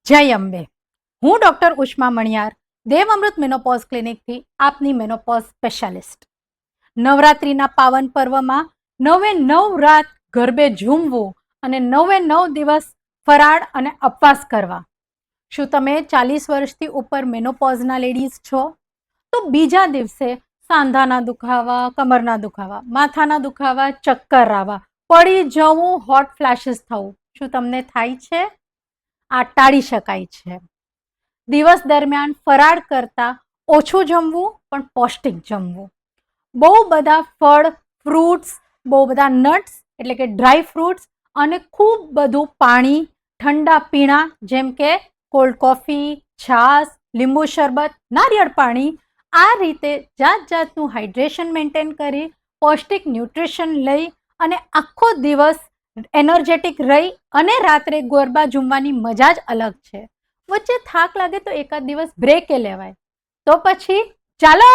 જય અંબે. હું ડોક્ટર ઉષ્મા મણિયાર, દેવ અમૃત મેનોપોઝ ક્લિનિકથી આપની મેનોપોઝ સ્પેશિયાલિસ્ટ. નવરાત્રિના પાવન પર્વમાં 9 રાત ગરબે ઝૂમવું અને 9 દિવસ ફરાળ અને ઉપવાસ કરવા. શું તમે 40 વર્ષથી ઉપર મેનોપોઝના લેડીઝ છો? તો બીજા દિવસે સાંધાના દુખાવા, કમરના દુખાવા, માથાના દુખાવા, ચક્કર આવવા, પડી જવું, હોટ ફ્લેશિસ થવું, શું તમને થાય છે? આ ટાળી શકાય છે. દિવસ દરમિયાન ફરાળ કરતા ઓછું જમવું પણ પૌષ્ટિક જમવું. બહુ બધા ફળ, ફ્રૂટ્સ, બહુ બધા નટ્સ એટલે કે ડ્રાય ફ્રૂટ્સ અને ખૂબ બધું પાણી, ઠંડા પીણા જેમ કે કોલ્ડ કોફી, છાશ, લીંબુ શરબત, નારિયેળ પાણી, આ રીતે જાત જાતનું હાઇડ્રેશન મેન્ટેન કરી પૌષ્ટિક ન્યુટ્રિશન લઈ અને આખો દિવસ એનર્જેટિક રહી અને રાત્રે ગરબા ઝૂમવાની મજા જ અલગ છે. વચ્ચે થાક લાગે તો એકાદ દિવસ બ્રેકે લેવાય. તો પછી ચાલો.